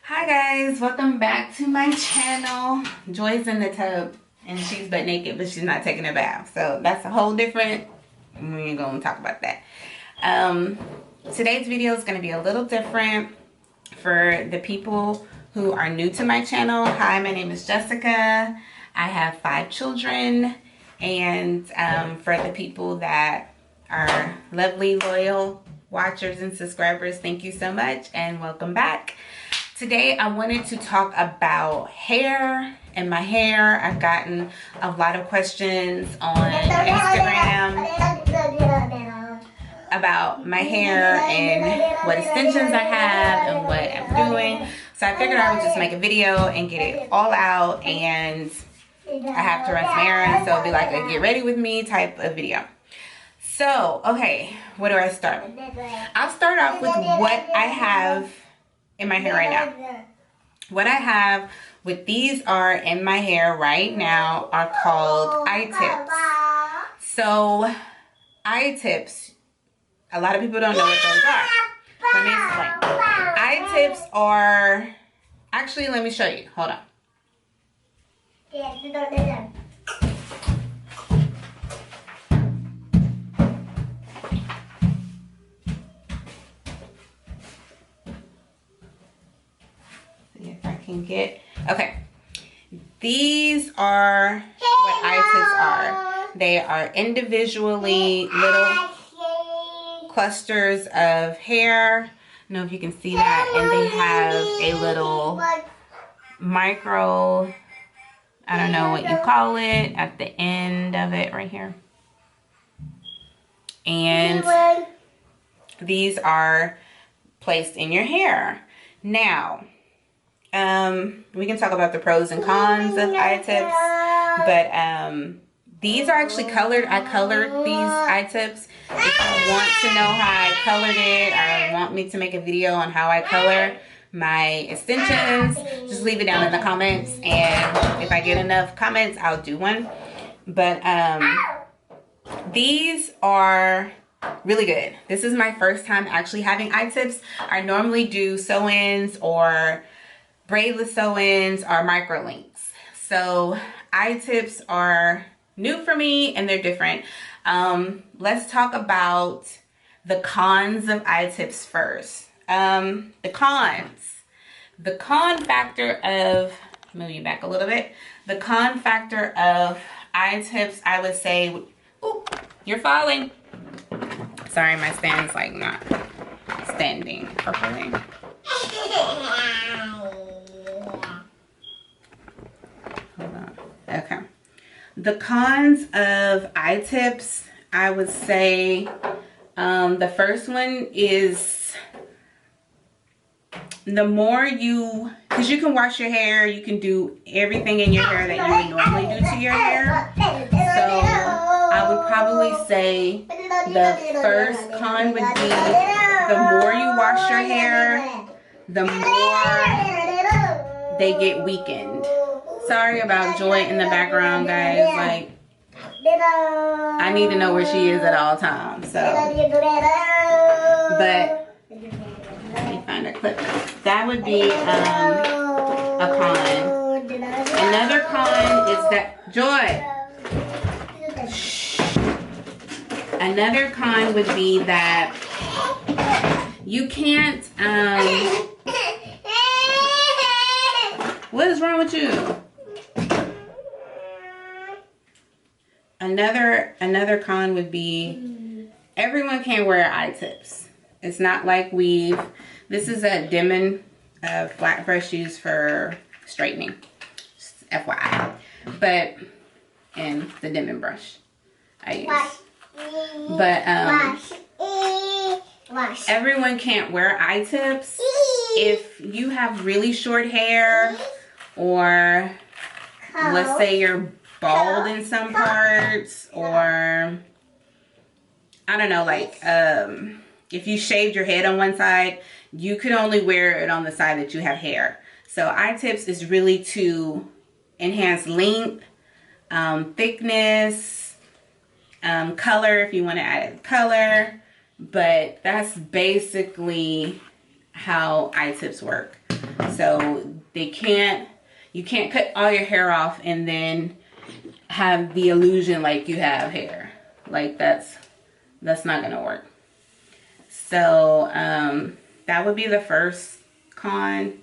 Hi guys, welcome back to my channel. Joy's in the tub and she's butt naked, but she's not taking a bath. So that's a whole different, we ain't gonna talk about that. Today's video is gonna be a little different for the people who are new to my channel. Hi, my name is Jessica. I have 5 children. And for the people that are lovely, loyal watchers and subscribers, thank you so much and welcome back. Today I wanted to talk about hair and my hair. I've gotten a lot of questions on Instagram about my hair and what extensions I have and what I'm doing. So I figured I would just make a video and get it all out, and I have to run some errands, so it'll be like a get ready with me type of video. So, okay, where do I start? I'll start off with what I have in my hair right now. What I have with these are in my hair right now are called eye tips. So eye tips, a lot of people don't know what those are. Let me explain. Eye tips are, actually let me show you, hold on. Can get, okay, these are what eye tips are. They are individually little clusters of hair. I don't know if you can see that, and they have a little micro, I don't know what you call it, at the end of it right here. And these are placed in your hair. Now, we can talk about the pros and cons of eye tips, but these are actually colored. I colored these eye tips. If you want to know how I colored it or want me to make a video on how I color my extensions, just leave it down in the comments, and if I get enough comments, I'll do one. But these are really good. This is my first time actually having eye tips. I normally do sew-ins or braidless sew-ins or microlinks. So eye tips are new for me and they're different. Let's talk about the cons of eye tips first. The cons. The con factor of, move you back a little bit. The con factor of eye tips, I would say, ooh, you're falling. Sorry, my stand's like not standing properly. Hold on. Okay. The cons of eye tips, I would say, the first one is the more you, because you can wash your hair, you can do everything in your hair that you would normally do to your hair. So I would probably say the first con would be the more you wash your hair, the more they get weakened. Sorry about Joy in the background, guys. Like, I need to know where she is at all times. So, but let me find a clip. That would be a con. Another con is that Joy. Shh. Another con would be that you can't. What is wrong with you? Another con would be everyone can wear eye tips. It's not like weave. This is a Demon flat brush used for straightening, just FYI. But, and the Demon brush I use. But everyone can't wear eye tips. If you have really short hair, or let's say you're bald in some parts, or I don't know, like if you shaved your head on one side, you could only wear it on the side that you have hair. So eye tips is really to enhance length, thickness, color if you want to add color, but that's basically how eye tips work. So you can't cut all your hair off and then have the illusion like you have hair. Like that's not gonna work. So that would be the first con,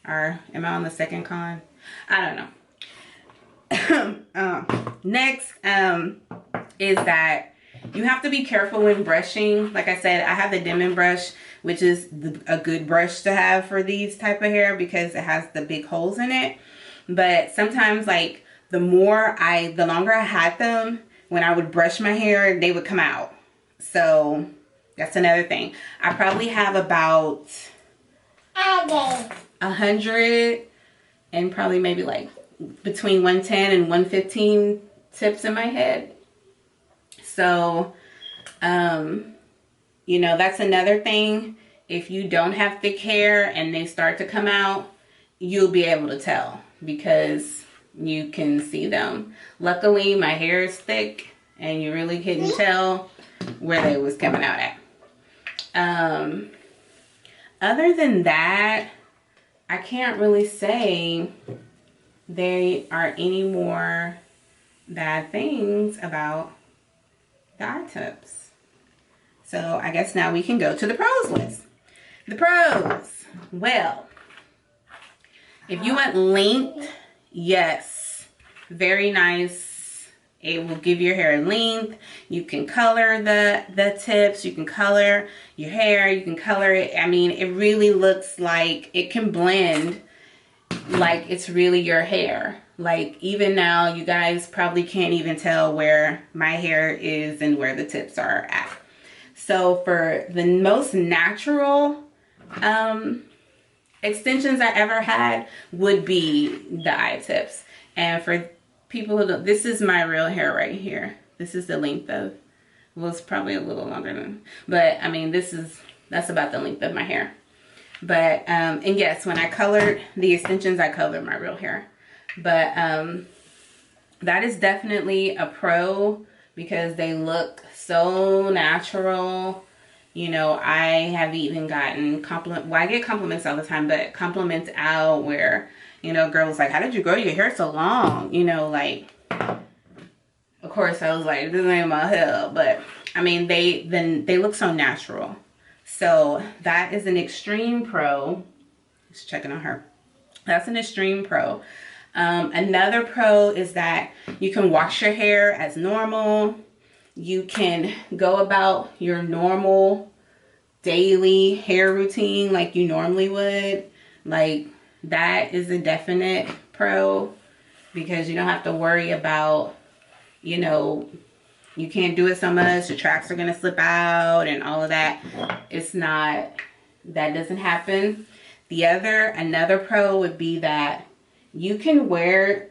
or am I on the second con? I don't know. Next is that you have to be careful when brushing. Like I said, I have the Denman brush, which is a good brush to have for these type of hair because it has the big holes in it. But sometimes, like, the longer I had them, when I would brush my hair, they would come out. So that's another thing. I probably have about 100 and probably maybe like between 110 and 115 tips in my head. So, you know, that's another thing. If you don't have thick hair and they start to come out, you'll be able to tell because you can see them. Luckily, my hair is thick and you really couldn't tell where they was coming out at. Other than that, I can't really say there are any more bad things about the eye tips. So I guess now we can go to the pros list. The pros. Well, if you want length, yes, very nice. It will give your hair length. You can color the tips. You can color your hair. You can color it. I mean, it really looks like it can blend like it's really your hair. Like even now, you guys probably can't even tell where my hair is and where the tips are at. So for the most natural extensions I ever had would be the eye tips. And for people who don't, this is my real hair right here. This is the length of, well, it's probably a little longer than, but I mean, that's about the length of my hair. But, and yes, when I colored the extensions, I colored my real hair. But that is definitely a pro because they look so natural. You know, I have even gotten well, I get compliments all the time, but compliments out where, you know, girls like, how did you grow your hair so long? You know, like, of course I was like, this ain't my hair, but I mean, they look so natural. So that is an extreme pro. Just checking on her. That's an extreme pro. Another pro is that you can wash your hair as normal. You can go about your normal daily hair routine like you normally would. Like that is a definite pro because you don't have to worry about, you know, you can't do it so much. The tracks are going to slip out and all of that. It's not, that doesn't happen. Another pro would be that you can wear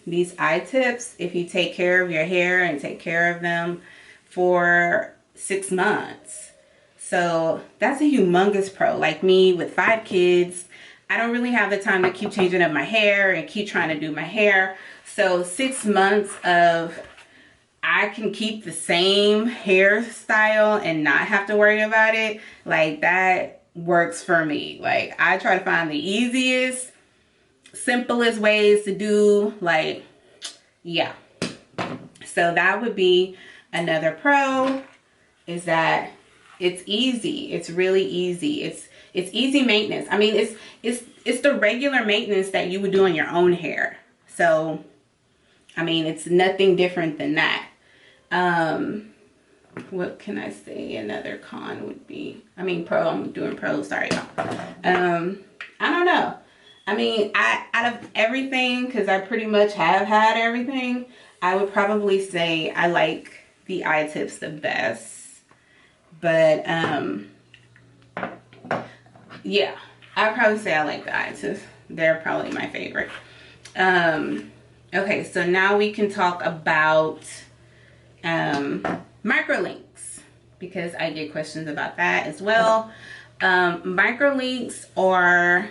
these eye tips if you take care of your hair and take care of them for 6 months. So that's a humongous pro. Like me with 5 kids, I don't really have the time to keep changing up my hair and keep trying to do my hair. So 6 months of I can keep the same hairstyle and not have to worry about it. Like that works for me. Like I try to find the easiest, simplest ways to do, like, yeah. So that would be another pro, is that it's easy. It's really easy. It's easy maintenance. I mean, it's the regular maintenance that you would do on your own hair. So, I mean, it's nothing different than that. What can I say? Another con would be, I mean, pro, I'm doing pro, sorry y'all. I don't know. I mean, out of everything, because I pretty much have had everything, I would probably say I like the eye tips the best. But, yeah, I'd probably say I like the eye tips. They're probably my favorite. Okay, so now we can talk about microlinks, because I get questions about that as well. Microlinks are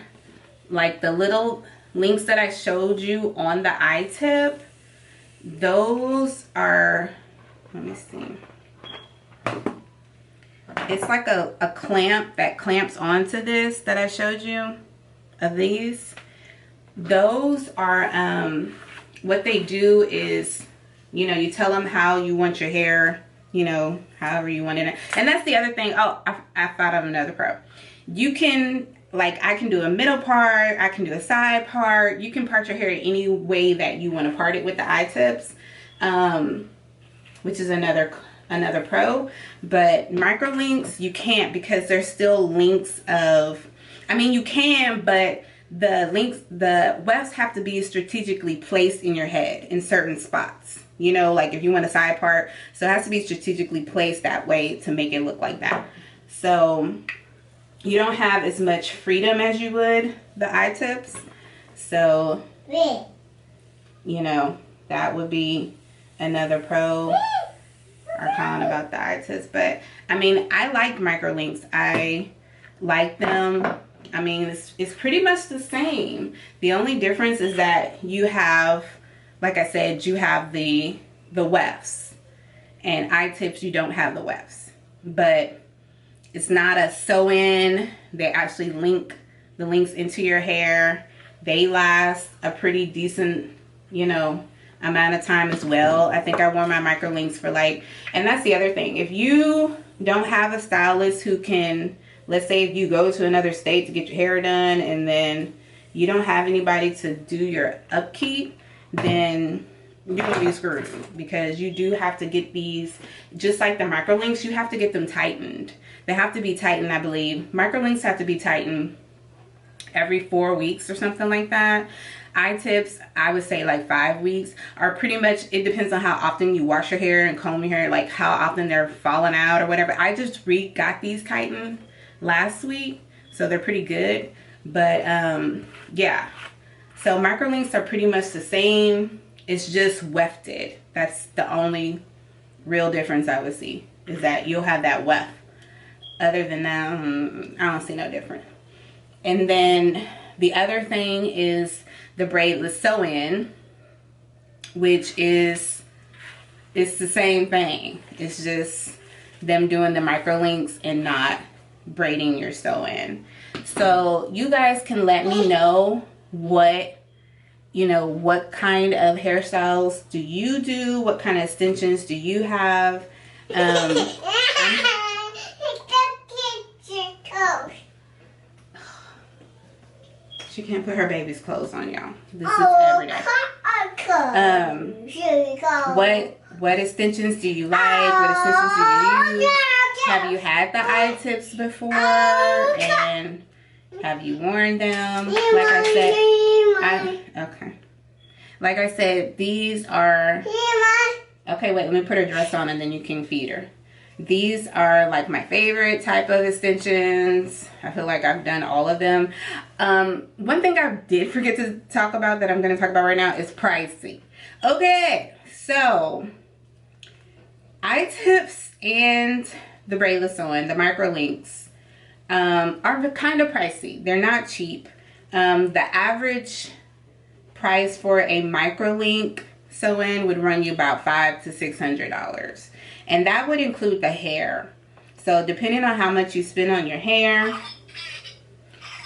like the little links that I showed you on the eye tip. Those are, let me see. It's like a clamp that clamps onto this that I showed you. of these. Those are, what they do is, you know, you tell them how you want your hair, you know, however you want it. And that's the other thing. Oh, I thought of another pro. You can, like, I can do a middle part, I can do a side part. You can part your hair any way that you want to part it with the eye-tips, which is another pro. But Microlinks, you can't, because there's still links of, I mean, you can, but the wefts have to be strategically placed in your head in certain spots. You know, like if you want a side part, so it has to be strategically placed that way to make it look like that. So you don't have as much freedom as you would the eye tips. So, you know, that would be another pro or con about the eye tips. But I mean, I like Microlinks. I like them. I mean, it's pretty much the same. The only difference is that you have, like I said, you have the wefts, and eye tips you don't have the wefts. But it's not a sew-in. They actually link the links into your hair. They last a pretty decent, you know, amount of time as well. I think I wore my Microlinks for like, and that's the other thing. If you don't have a stylist who can, let's say if you go to another state to get your hair done and then you don't have anybody to do your upkeep, then you're gonna be screwed, because you do have to get these, just like the Microlinks, you have to get them tightened. They have to be tightened, I believe. Microlinks have to be tightened every 4 weeks or something like that. Eye tips, I would say like 5 weeks, are pretty much, it depends on how often you wash your hair and comb your hair, like how often they're falling out or whatever. I just got these tightened last week, so they're pretty good. But yeah, so Microlinks are pretty much the same. It's just wefted. That's the only real difference I would see, is that you'll have that weft. Other than that, I don't see no difference. And then the other thing is the braidless sew-in, which is, it's the same thing. It's just them doing the Microlinks and not braiding your sew-in. So you guys can let me know what, you know, what kind of hairstyles do you do? What kind of extensions do you have? She can't put her baby's clothes on, y'all. This is every day. What extensions do you like? What extensions do you use? Have you had the eye tips before? And have you worn them? Like I said, okay. Like I said, these are, okay, wait, let me put her dress on and then you can feed her. These are like my favorite type of extensions. I feel like I've done all of them. One thing I did forget to talk about that I'm going to talk about right now is pricing. Okay, so eye tips and the braidless sew-in, the Microlinks, are kind of pricey. They're not cheap. The average price for a Microlink sew-in would run you about $500 to $600. And that would include the hair. So depending on how much you spend on your hair,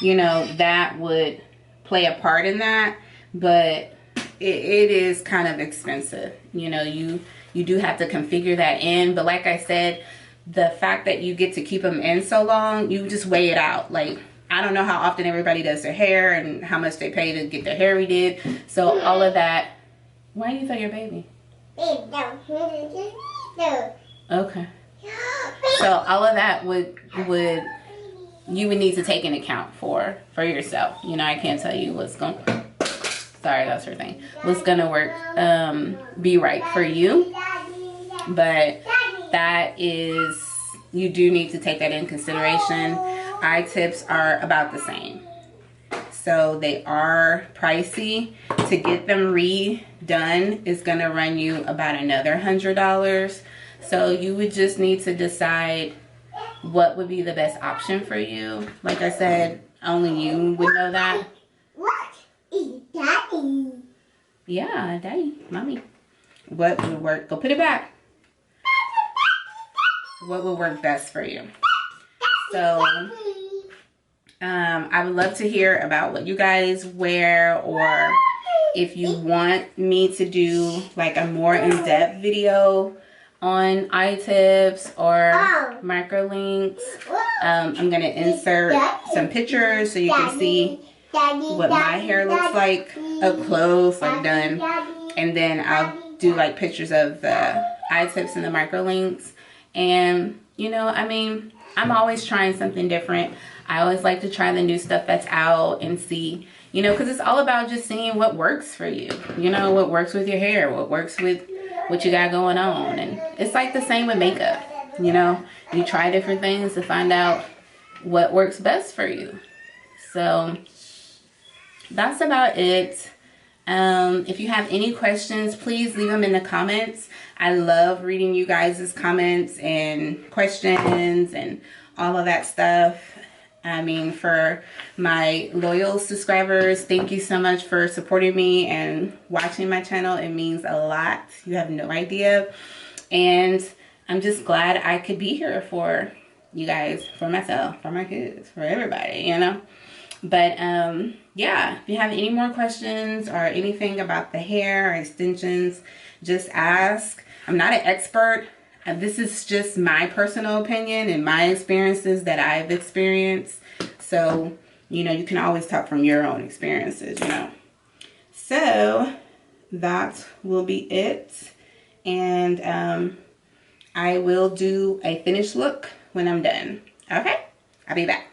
you know, that would play a part in that. But it is kind of expensive. You know, you do have to configure that in. But like I said, the fact that you get to keep them in so long, you just weigh it out. Like, I don't know how often everybody does their hair and how much they pay to get their hair redid. So all of that. Why do you throw your baby? Okay. So all of that you would need to take into account for yourself. You know, I can't tell you what's going, sorry, that's her thing, what's gonna work, be right for you. But that is, you do need to take that in consideration. Eye tips are about the same. So they are pricey. To get them redone is gonna run you about another $100. So you would just need to decide what would be the best option for you. Like I said, only you would know that. What is daddy? Yeah, daddy, mommy. What would work? Go put it back. What would work best for you? So I would love to hear about what you guys wear, or if you want me to do like a more in-depth video on eye tips or microlinks. I'm gonna insert some pictures so you can see what my hair looks like up close, like done, and then I'll do like pictures of the eye tips and the microlinks. And you know, I mean, I'm always trying something different. I always like to try the new stuff that's out and see, you know, because it's all about just seeing what works for you. You know, what works with your hair, what works with what you got going on. And it's like the same with makeup. You know, you try different things to find out what works best for you. So that's about it. If you have any questions, please leave them in the comments. I love reading you guys' comments and questions and all of that stuff. I mean, for my loyal subscribers, thank you so much for supporting me and watching my channel. It means a lot. You have no idea. And I'm just glad I could be here for you guys, for myself, for my kids, for everybody, you know. But yeah, if you have any more questions or anything about the hair or extensions, just ask. I'm not an expert. This is just my personal opinion and my experiences that I've experienced. So, you know, you can always talk from your own experiences, you know. So that will be it. And I will do a finished look when I'm done. Okay, I'll be back.